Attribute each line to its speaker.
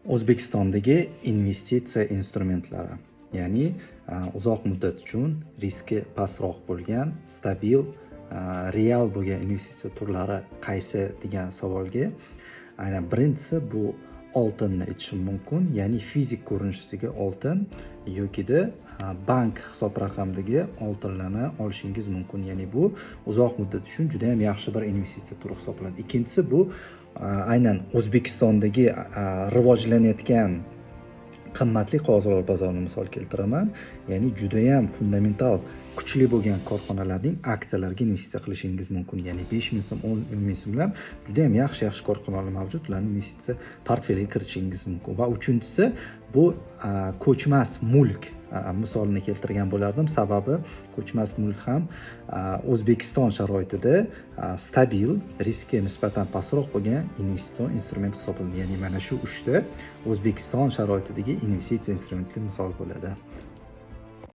Speaker 1: O'zbekistondagi investitsiya instrumentlari, ya'ni uzoq muddat uchun riski pastroq bo'lgan, stabil, real bo'lgan investitsiya turlari qaysi degan savolga aynan birinchisi bu oltinni aytishim mumkin, ya'ni fizik ko'rinishdagi oltin yokida bank hisob raqamidagi oltinlarni olishingiz mumkin. Ya'ni bu uzoq muddat uchun juda ham yaxshi bir investitsiya turi hisoblanadi. Ikkinchisi bu aynan O'zbekistondagi rivojlanayotgan qimmatli qog'ozlar bozorini misol keltiraman. Ya'ni juda ham fundamental kuchli bo'lgan korxonalarning aksiyalariga investitsiya qilishingiz mumkin. Ya'ni 5 ming so'm, 10 ming so'mlab juda ham yaxshi korxonalar mavjud. Ularni investitsiya portfeliga kiritishingiz mumkin. Va uchinchisi bu ko'chmas mulk misolini keltirgan bo'lardim. Sababi ko'chmas mulk ham O'zbekiston sharoitida stabil, riski nisbatan pastroq bo'lgan investitsion instrument hisoblanadi. Ya'ni mana shu 3 ta O'zbekiston sharoitidagi investitsiya instrumenti misol bo'ladi.